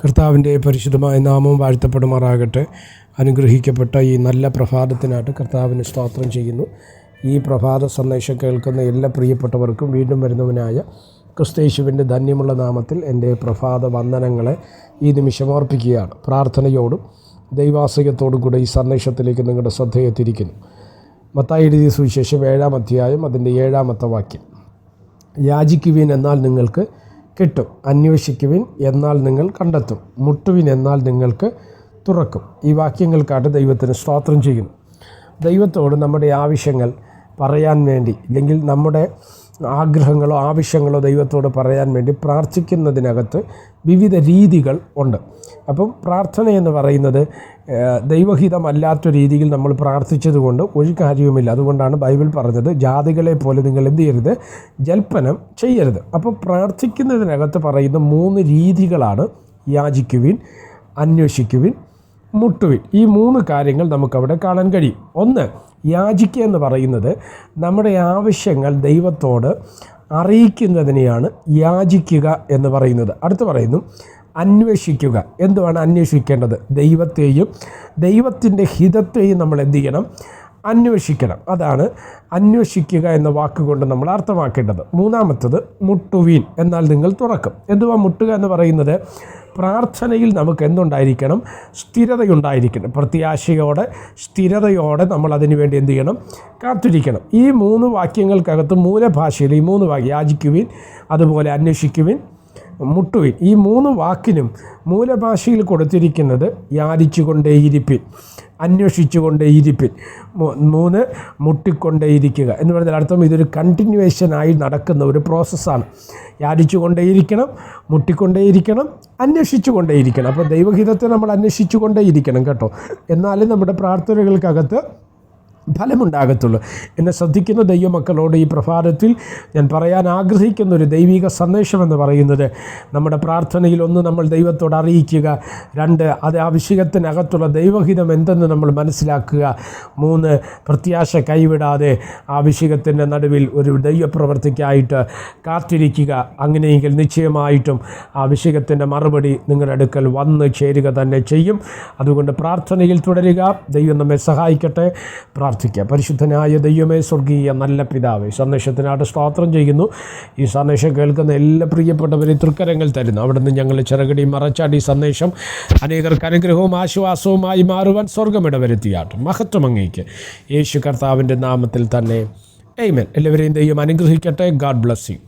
കർത്താവിൻ്റെ പരിശുദ്ധമായ നാമം വാഴ്ത്തപ്പെടുമാറാകട്ടെ. അനുഗ്രഹിക്കപ്പെട്ട ഈ നല്ല പ്രഭാതത്തിനായിട്ട് കർത്താവിന് സ്തോത്രം ചെയ്യുന്നു. ഈ പ്രഭാത സന്ദേശം കേൾക്കുന്ന എല്ലാ പ്രിയപ്പെട്ടവർക്കും വീണ്ടും വരുന്നവനായ ക്രിസ്തയേശുവിൻ്റെ ധന്യമുള്ള നാമത്തിൽ എൻ്റെ പ്രഭാത വന്ദനങ്ങളെ ഈ നിമിഷം ഓർപ്പിക്കുകയാണ്. പ്രാർത്ഥനയോടും ദൈവാശ്രയത്തോടും കൂടെ ഈ സന്ദേശത്തിലേക്ക് നിങ്ങളുടെ ശ്രദ്ധയെ തിരിക്കുന്നു. മത്തായി എഴുതിയ സുവിശേഷം 7-ാം അധ്യായം അതിൻ്റെ 7-ാമത്തെ വാക്യം. യാചിക്കുവിൻ എന്നാൽ നിങ്ങൾക്ക് കിട്ടും, അന്വേഷിക്കുവിൻ എന്നാൽ നിങ്ങൾ കണ്ടെത്തും, മുട്ടുവിൻ എന്നാൽ നിങ്ങൾക്ക് തുറക്കും. ഈ വാക്യങ്ങൾക്കായിട്ട് ദൈവത്തിന് സ്തോത്രം ചെയ്യുന്നു. ദൈവത്തോട് നമ്മുടെ ആവശ്യങ്ങൾ പറയാൻ വേണ്ടി, അല്ലെങ്കിൽ നമ്മുടെ ആഗ്രഹങ്ങളോ ആവശ്യങ്ങളോ ദൈവത്തോട് പറയാൻ വേണ്ടി പ്രാർത്ഥിക്കുന്നതിനകത്ത് വിവിധ രീതികൾ ഉണ്ട്. അപ്പം പ്രാർത്ഥന എന്ന് പറയുന്നത് ദൈവഹിതമല്ലാത്ത രീതിയിൽ നമ്മൾ പ്രാർത്ഥിച്ചതുകൊണ്ട് ഒരു കാര്യവുമില്ല. അതുകൊണ്ടാണ് ബൈബിൾ പറഞ്ഞത്, ജാതികളെ പോലെ നിങ്ങൾ എന്ത് ചെയ്യരുത്, ജൽപ്പനം ചെയ്യരുത്. അപ്പോൾ പ്രാർത്ഥിക്കുന്നതിനകത്ത് പറയുന്ന 3 രീതികളാണ്: യാചിക്കുവിൻ, അന്വേഷിക്കുവിൻ, മുട്ടുവിൻ. ഈ 3 കാര്യങ്ങൾ നമുക്കവിടെ കാണാൻ കഴിയും. ഒന്ന്, യാചിക്കുക എന്ന് പറയുന്നത് നമ്മുടെ ആവശ്യങ്ങൾ ദൈവത്തോട് അറിയിക്കുന്നതിനെയാണ് യാചിക്കുക എന്ന് പറയുന്നത്. അടുത്ത് പറയുന്നു അന്വേഷിക്കുക. എന്തുവാണ് അന്വേഷിക്കേണ്ടത്? ദൈവത്തെയും ദൈവത്തിൻ്റെ ഹിതത്തെയും നമ്മൾ എന്ത് ചെയ്യണം? അന്വേഷിക്കണം. അതാണ് അന്വേഷിക്കുക എന്ന വാക്കുകൊണ്ട് നമ്മൾ അർത്ഥമാക്കേണ്ടത്. മൂന്നാമത്തത് മുട്ടുവീൻ എന്നാൽ നിങ്ങൾ തുറക്കും. എന്തുവാ മുട്ടുക എന്ന് പറയുന്നത്? പ്രാർത്ഥനയിൽ നമുക്ക് എന്തുണ്ടായിരിക്കണം? സ്ഥിരതയുണ്ടായിരിക്കണം. പ്രത്യാശയോടെ, സ്ഥിരതയോടെ നമ്മൾ അതിനു വേണ്ടി എന്ത് ചെയ്യണം? കാത്തിരിക്കണം. ഈ 3 വാക്യങ്ങൾക്കകത്ത് മൂലഭാഷയിൽ ഈ 3 വാക്യം, യാചിക്കുവിൻ, അതുപോലെ അന്വേഷിക്കുവിൻ, മുട്ടുവിൻ, ഈ 3 വാക്കിനും മൂലഭാഷയിൽ കൊടുത്തിരിക്കുന്നത് യാചിച്ചുകൊണ്ടേയിരിപ്പിൻ, അന്വേഷിച്ചുകൊണ്ടേയിരിപ്പിൻ, 3 മുട്ടിക്കൊണ്ടേയിരിക്കുക എന്ന് പറഞ്ഞാൽ അർത്ഥം ഇതൊരു കണ്ടിന്യൂവേഷനായി നടക്കുന്ന ഒരു പ്രോസസ്സാണ്. യാചിച്ചുകൊണ്ടേയിരിക്കണം, മുട്ടിക്കൊണ്ടേയിരിക്കണം, അന്വേഷിച്ചുകൊണ്ടേയിരിക്കണം. അപ്പോൾ ദൈവഹിതത്തെ നമ്മൾ അന്വേഷിച്ചുകൊണ്ടേയിരിക്കണം കേട്ടോ. എന്നാലും നമ്മുടെ പ്രാർത്ഥനകൾക്കകത്ത് ഫലമുണ്ടാകത്തുള്ളൂ. എന്നെ ശ്രദ്ധിക്കുന്ന ദൈവമക്കളോട് ഈ പ്രഭാതത്തിൽ ഞാൻ പറയാൻ ആഗ്രഹിക്കുന്ന ഒരു ദൈവിക സന്ദേശമെന്ന് പറയുന്നത്, നമ്മുടെ പ്രാർത്ഥനയിൽ 1 നമ്മൾ ദൈവത്തോട് അറിയിക്കുക, 2 അത് ആവശ്യത്തിനകത്തുള്ള ദൈവഹിതം എന്തെന്ന് നമ്മൾ മനസ്സിലാക്കുക, 3 പ്രത്യാശ കൈവിടാതെ ആവശ്യത്തിൻ്റെ നടുവിൽ ഒരു ദൈവപ്രവർത്തിക്കായിട്ട് കാത്തിരിക്കുക. അങ്ങനെയെങ്കിൽ നിശ്ചയമായിട്ടും ആവശ്യത്തിൻ്റെ മറുപടി നിങ്ങളുടെ അടുക്കൽ വന്ന് ചേരുക തന്നെ ചെയ്യും. അതുകൊണ്ട് പ്രാർത്ഥനയിൽ തുടരുക. ദൈവം നമ്മെ സഹായിക്കട്ടെ. പ്രാർത്ഥിക്കുക. പരിശുദ്ധനായ ദൈവമേ, സ്വർഗീയ നല്ല പിതാവേ, സന്ദേശത്തിനായിട്ട് സ്തോത്രം ചെയ്യുന്നു. ഈ സന്ദേശം കേൾക്കുന്ന എല്ലാ പ്രിയപ്പെട്ടവരെ തൃക്കരങ്ങൾ തരുന്നു. അവിടുന്ന് ഞങ്ങൾ ചിറകടി മറച്ചാടി സന്ദേശം അനേകർക്ക് അനുഗ്രഹവും ആശ്വാസവുമായി മാറുവാൻ സ്വർഗമിടവരുത്തിയാട്ടും. മഹത്വം അങ്ങേക്ക് യേശു കർത്താവിൻ്റെ നാമത്തിൽ തന്നെ. ആമേൻ. എല്ലാവരെയും ദൈവം അനുഗ്രഹിക്കട്ടെ. God bless you.